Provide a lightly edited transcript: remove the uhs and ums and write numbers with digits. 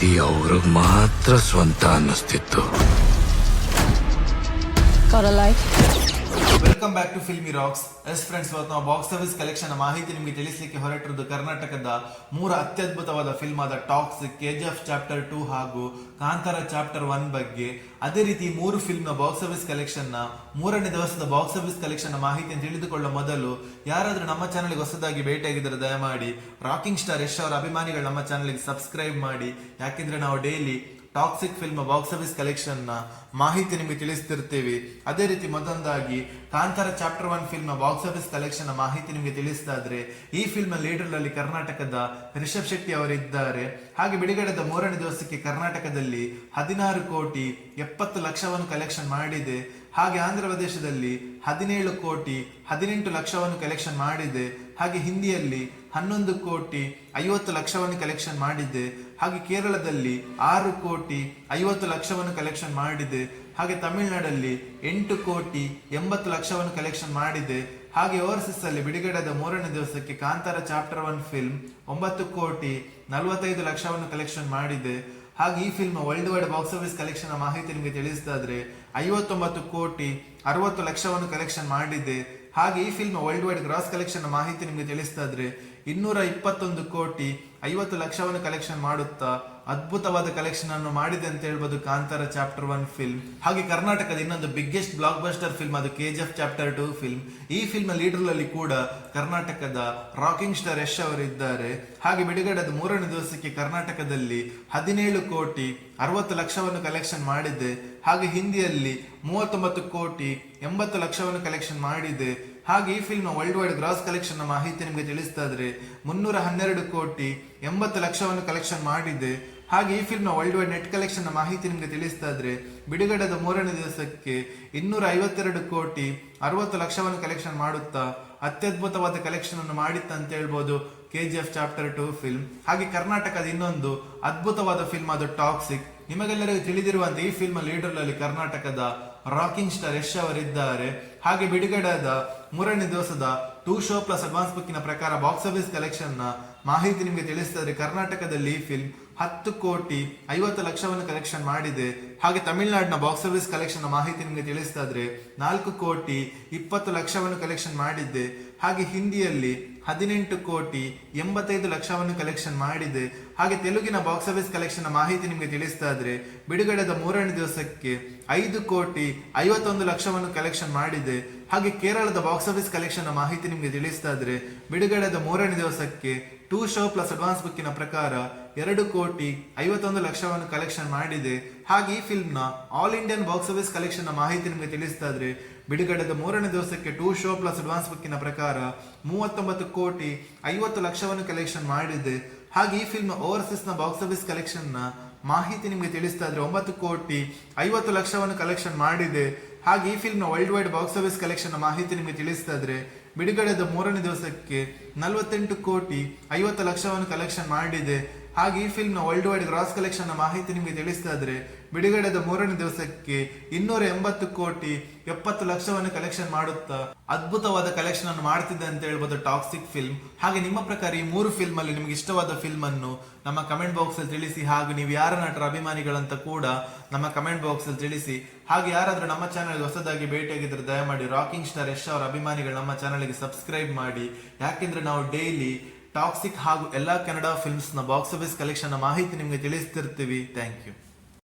ಪ್ರೀತಿ ಅವ್ರಿಗೆ ಮಾತ್ರ ಸ್ವಂತ ಅನ್ನಿಸ್ತಿತ್ತು. Welcome back to Filmy Rocks. Yes friends, ಇವತ್ತು ನಾವು ಬಾಕ್ಸ್ ಆಫೀಸ್ ಕಲೆಕ್ಷನ್ ಮಾಹಿತಿ ನಿಮಗೆ ತಿಳಿಸಲಿಕ್ಕೆ ಹೊರಟಿರುವುದು ಕರ್ನಾಟಕದ 3 ಅತ್ಯದ್ಭುತವಾದ ಫಿಲ್ಮ್ ಆದ ಟಾಕ್ಸಿಕ್, KGF ಚಾಪ್ಟರ್ 2 ಹಾಗೂ ಕಾಂತಾರ ಚಾಪ್ಟರ್ 1 ಬಗ್ಗೆ. ಅದೇ ರೀತಿ 3 ಫಿಲ್ಮ್ ನ ಬಾಕ್ಸ್ ಆಫೀಸ್ ಕಲೆಕ್ಷನ್ ನ 3ನೇ ದಿವಸದ ಬಾಕ್ಸ್ ಆಫೀಸ್ ಕಲೆಕ್ಷನ್ ನ ಮಾಹಿತಿಯನ್ನು ತಿಳಿದುಕೊಳ್ಳುವ ಮೊದಲು ಯಾರಾದ್ರೂ ನಮ್ಮ ಚಾನಲ್ಗೆ ಹೊಸದಾಗಿ ಭೇಟಿಯಾಗಿದ್ದರೆ ದಯಮಾಡಿ ರಾಕಿಂಗ್ ಸ್ಟಾರ್ ಯಶ್ ಅವರ ಅಭಿಮಾನಿಗಳು ನಮ್ಮ ಚಾನಲ್ಗೆ ಸಬ್ಸ್ಕ್ರೈಬ್ ಮಾಡಿ. ಯಾಕೆಂದ್ರೆ ನಾವು daily Toxic film box office collection ನ ಮಾಹಿತಿ ನಿಮಗೆ ತಿಳಿಸ್ತಿರ್ತೀವಿ. ಅದೇ ರೀತಿ ಮೊದಲದಾಗಿ Kantara chapter 1 film box office collection ನ ಮಾಹಿತಿ ನಿಮಗೆ ತಿಳಿಸ್ತಾ ಇದ್ರೆ, ಈ ಫಿಲ್ಮ್ ಲೀಡರ್ ಅಲ್ಲಿ ಕರ್ನಾಟಕದ ರಿಷಬ್ ಶೆಟ್ಟಿ ಅವರಿದ್ದಾರೆ. ಹಾಗೆ ಬಿಡುಗಡೆದ 3ನೇ ದಿವಸಕ್ಕೆ ಕರ್ನಾಟಕದಲ್ಲಿ 16 ಕೋಟಿ 70 ಲಕ್ಷವನ್ನು ಕಲೆಕ್ಷನ್ ಮಾಡಿದೆ. ಹಾಗೆ ಆಂಧ್ರ ಪ್ರದೇಶದಲ್ಲಿ 17 ಕೋಟಿ 18 ಲಕ್ಷವನ್ನು ಕಲೆಕ್ಷನ್ ಮಾಡಿದೆ. ಹಾಗೆ ಹಿಂದಿಯಲ್ಲಿ 11 ಕೋಟಿ 50 ಲಕ್ಷವನ್ನು ಕಲೆಕ್ಷನ್ ಮಾಡಿದೆ. ಹಾಗೆ ಕೇರಳದಲ್ಲಿ 6 ಕೋಟಿ 50 ಲಕ್ಷವನ್ನು ಕಲೆಕ್ಷನ್ ಮಾಡಿದೆ. ಹಾಗೆ ತಮಿಳುನಾಡಲ್ಲಿ 8 ಕೋಟಿ 80 ಲಕ್ಷವನ್ನು ಕಲೆಕ್ಷನ್ ಮಾಡಿದೆ. ಹಾಗೆ ಓವರ್ಸೀಸ್ ಅಲ್ಲಿ ಬಿಡುಗಡೆದ 3ನೇ ದಿವಸಕ್ಕೆ ಕಾಂತಾರ ಚಾಪ್ಟರ್ 1 ಫಿಲ್ಮ್ 9 ಕೋಟಿ 45 ಲಕ್ಷವನ್ನು ಕಲೆಕ್ಷನ್ ಮಾಡಿದೆ. ಹಾಗೆ ಈ film world wide box office collection ಮಾಹಿತಿ ನಿಮಗೆ ತಿಳಿಸ್ತಾ ಇದ್ರೆ 59 ಕೋಟಿ 60 ಲಕ್ಷವನ್ನು ಕಲೆಕ್ಷನ್ ಮಾಡಿದೆ. ಹಾಗೆ ಈ film world wide gross collection ಮಾಹಿತಿ ನಿಮಗೆ ತಿಳಿಸ್ತಾ ಇದ್ರೆ 221 ಕೋಟಿ 50 ಲಕ್ಷವನ್ನು ಕಲೆಕ್ಷನ್ ಮಾಡುತ್ತಾ ಅದ್ಭುತವಾದ ಕಲೆಕ್ಷನ್ ಅನ್ನು ಮಾಡಿದೆ ಅಂತ ಹೇಳ್ಬೋದು ಕಾಂತಾರ ಚಾಪ್ಟರ್ 1 ಫಿಲ್ಮ್. ಹಾಗೆ ಕರ್ನಾಟಕದ ಇನ್ನೊಂದು ಬಿಗ್ಗೆಸ್ಟ್ ಬ್ಲಾಕ್ ಬಸ್ಟರ್ ಫಿಲ್ಮ್ ಅದು KGF ಚಾಪ್ಟರ್ 2 ಫಿಲ್ಮ್. ಈ ಫಿಲ್ಮ್ ಲೀಡರ್ ಅಲ್ಲಿ ಕೂಡ ಕರ್ನಾಟಕದ ರಾಕಿಂಗ್ ಸ್ಟಾರ್ ಯಶ್ ಅವರಿದ್ದಾರೆ. ಹಾಗೆ ಬಿಡುಗಡೆದ 3ನೇ ದಿವಸಕ್ಕೆ ಕರ್ನಾಟಕದಲ್ಲಿ 17 ಕೋಟಿ 60 ಲಕ್ಷವನ್ನು ಕಲೆಕ್ಷನ್ ಮಾಡಿದೆ. ಹಾಗೆ ಹಿಂದಿಯಲ್ಲಿ 39 ಕೋಟಿ 80 ಲಕ್ಷವನ್ನು ಕಲೆಕ್ಷನ್ ಮಾಡಿದೆ. ಹಾಗೆ ಈ film world wide gross collection ನ ಮಾಹಿತಿ ನಿಮಗೆ ತಿಳಿಸ್ತಾ ಇದ್ರೆ 312 ಕೋಟಿ 80 ಲಕ್ಷವನ್ನು ಕಲೆಕ್ಷನ್ ಮಾಡಿದೆ. ಹಾಗೆ ಈ film world wide net collection ನ ಮಾಹಿತಿ ನಿಮಗೆ ತಿಳಿಸ್ತಾ ಇದ್ರೆ ಬಿಡುಗಡೆದ 3ನೇ ದಿವಸಕ್ಕೆ 252 ಕೋಟಿ 60 ಲಕ್ಷವನ್ನು ಕಲೆಕ್ಷನ್ ಮಾಡುತ್ತಾ ಅತ್ಯದ್ಭುತವಾದ ಕಲೆಕ್ಷನ್ ಅನ್ನು ಮಾಡಿತ್ತ ಅಂತ ಹೇಳ್ಬೋದು KGF ಚಾಪ್ಟರ್ 2 ಫಿಲ್ಮ್. ಹಾಗೆ ಕರ್ನಾಟಕದ ಇನ್ನೊಂದು ಅದ್ಭುತವಾದ ಫಿಲ್ಮ್ ಅದು ಟಾಕ್ಸಿಕ್. ನಿಮಗೆಲ್ಲರಿಗೂ ತಿಳಿದಿರುವಂತೆ ಈ ಫಿಲ್ಮ್ ಲೀಡರ್ ಅಲ್ಲಿ ಕರ್ನಾಟಕದ ರಾಕಿಂಗ್ ಸ್ಟಾರ್ ಯಶ್ ಅವರಿದ್ದಾರೆ. ಹಾಗೆ ಬಿಡುಗಡೆದ 3ನೇ ದಿವಸದ 2 ಶೋ ಪ್ಲಸ್ ಅಡ್ವಾನ್ಸ್ ಬುಕ್ಕಿನ ಪ್ರಕಾರ ಬಾಕ್ಸ್ ಆಫೀಸ್ ಕಲೆಕ್ಷನ್ ನ ಮಾಹಿತಿ ನಿಮಗೆ ತಿಳಿಸಿದರೆ ಕರ್ನಾಟಕದಲ್ಲಿ ಈ ಫಿಲ್ಮ್ 10 ಕೋಟಿ 50 ಲಕ್ಷವನ್ನು ಕಲೆಕ್ಷನ್ ಮಾಡಿದೆ. ಹಾಗೆ ತಮಿಳುನಾಡಿನ ಬಾಕ್ಸ್ ಆಫೀಸ್ ಕಲೆಕ್ಷನ್ ನ ಮಾಹಿತಿ ನಿಮಗೆ ತಿಳಿಸ್ತಾ ಇದ್ರೆ 4 ಕೋಟಿ 20 ಲಕ್ಷವನ್ನು ಕಲೆಕ್ಷನ್ ಮಾಡಿದೆ. ಹಾಗೆ ಹಿಂದಿಯಲ್ಲಿ 18 ಕೋಟಿ 85 ಲಕ್ಷವನ್ನು ಕಲೆಕ್ಷನ್ ಮಾಡಿದೆ. ಹಾಗೆ ತೆಲುಗಿನ ಬಾಕ್ಸ್ ಆಫೀಸ್ ಕಲೆಕ್ಷನ್ ನ ಮಾಹಿತಿ ನಿಮಗೆ ತಿಳಿಸ್ತಾ ಇದ್ರೆ ಬಿಡುಗಡೆದ 3ನೇ ದಿವಸಕ್ಕೆ 5 ಕೋಟಿ 51 ಲಕ್ಷವನ್ನು ಕಲೆಕ್ಷನ್ ಮಾಡಿದೆ. ಹಾಗೆ ಕೇರಳದ ಬಾಕ್ಸ್ ಆಫೀಸ್ ಕಲೆಕ್ಷನ್ ನ ಮಾಹಿತಿ ನಿಮಗೆ ತಿಳಿಸ್ತಾ ಇದ್ರೆ ಬಿಡುಗಡೆದ 3ನೇ ದಿವಸಕ್ಕೆ 2 ಶೋ ಪ್ಲಸ್ ಅಡ್ವಾನ್ಸ್ ಬುಕ್ಕಿನ ಪ್ರಕಾರ 2 ಕೋಟಿ 51 ಲಕ್ಷವನ್ನು ಕಲೆಕ್ಷನ್ ಮಾಡಿದೆ. ಹಾಗೆ ಈ ಫಿಲ್ಮ್ ನ all Indian box office collection ನ ಮಾಹಿತಿ ನಿಮಗೆ ತಿಳಿಸ್ತಾ ಇದ್ರೆ ಬಿಡುಗಡೆದ 3ನೇ ದಿವಸಕ್ಕೆ 2 ಶೋ ಪ್ಲಸ್ ಅಡ್ವಾನ್ಸ್ ಬುಕ್ಕಿನ ಪ್ರಕಾರ 39 ಕೋಟಿ 50 ಲಕ್ಷವನ್ನು ಕಲೆಕ್ಷನ್ ಮಾಡಿದೆ. ಹಾಗೆ ಈ ಫಿಲ್ಮ್ ಓವರ್ಸೀಸ್ ನ ಬಾಕ್ಸ್ ಆಫೀಸ್ ಕಲೆಕ್ಷನ್ ನ ಮಾಹಿತಿ ನಿಮಗೆ ತಿಳಿಸ್ತಾ ಇದ್ರೆ 9 ಕೋಟಿ 50 ಲಕ್ಷವನ್ನು ಕಲೆಕ್ಷನ್ ಮಾಡಿದೆ. ಹಾಗೆ ಈ ಫಿಲ್ಮ್ ನ world wide box office collection ನ ಮಾಹಿತಿ ನಿಮಗೆ ತಿಳಿಸ್ತಾ ಇದ್ರೆ ಬಿಡುಗಡೆದ 3ನೇ ದಿವಸಕ್ಕೆ 48 ಕೋಟಿ 50 ಲಕ್ಷವನ್ನು ಕಲೆಕ್ಷನ್ ಮಾಡಿದೆ. ಹಾಗೆ ಈ ಫಿಲ್ಮ್ ನ ವರ್ಲ್ಡ್ ವೈಡ್ ಗ್ರಾಸ್ ಕಲೆಕ್ಷನ್ ನ ಮಾಹಿತಿ ನಿಮಗೆ ತಿಳಿಸ್ತಾ ಇದ್ರೆ ಬಿಡುಗಡೆದ 3ನೇ ದಿವಸಕ್ಕೆ 280 ಕೋಟಿ 70 ಲಕ್ಷವನ್ನು ಕಲೆಕ್ಷನ್ ಮಾಡುತ್ತಾ ಅದ್ಭುತವಾದ ಕಲೆಕ್ಷನ್ ಅನ್ನು ಮಾಡ್ತಿದ್ದೆ ಅಂತ ಹೇಳ್ಬೋದು ಟಾಕ್ಸಿಕ್ ಫಿಲ್ಮ್. ಹಾಗೆ ನಿಮ್ಮ ಪ್ರಕಾರ ಈ 3 ಫಿಲ್ಮ್ ಅಲ್ಲಿ ನಿಮ್ಗೆ ಇಷ್ಟವಾದ ಫಿಲ್ಮ್ ಅನ್ನು ನಮ್ಮ ಕಮೆಂಟ್ ಬಾಕ್ಸ್ ಅಲ್ಲಿ ತಿಳಿಸಿ. ಹಾಗೂ ನೀವು ಯಾರ ನಟರ ಅಭಿಮಾನಿಗಳಂತ ಕೂಡ ನಮ್ಮ ಕಮೆಂಟ್ ಬಾಕ್ಸ್ ಅಲ್ಲಿ ತಿಳಿಸಿ. ಹಾಗೆ ಯಾರಾದ್ರೂ ನಮ್ಮ ಚಾನಲ್ ಹೊಸದಾಗಿ ಭೇಟಿಯಾಗಿದ್ರೆ ದಯಮಾಡಿ ರಾಕಿಂಗ್ ಸ್ಟಾರ್ ಯಶ್ ಅವರ ಅಭಿಮಾನಿಗಳು ನಮ್ಮ ಚಾನಲ್ಗೆ ಸಬ್ಸ್ಕ್ರೈಬ್ ಮಾಡಿ. ಯಾಕೆಂದ್ರೆ ನಾವು ಡೈಲಿ ಟಾಕ್ಸಿಕ್ ಹಾಗೂ ಎಲ್ಲಾ ಕನ್ನಡ ಫಿಲ್ಮ್ಸ್ ನ ಬಾಕ್ಸ್ ಆಫೀಸ್ ಕಲೆಕ್ಷನ್ ನ ಮಾಹಿತಿ ನಿಮಗೆ ತಿಳಿಸ್ತಿರ್ತೀವಿ. Thank you.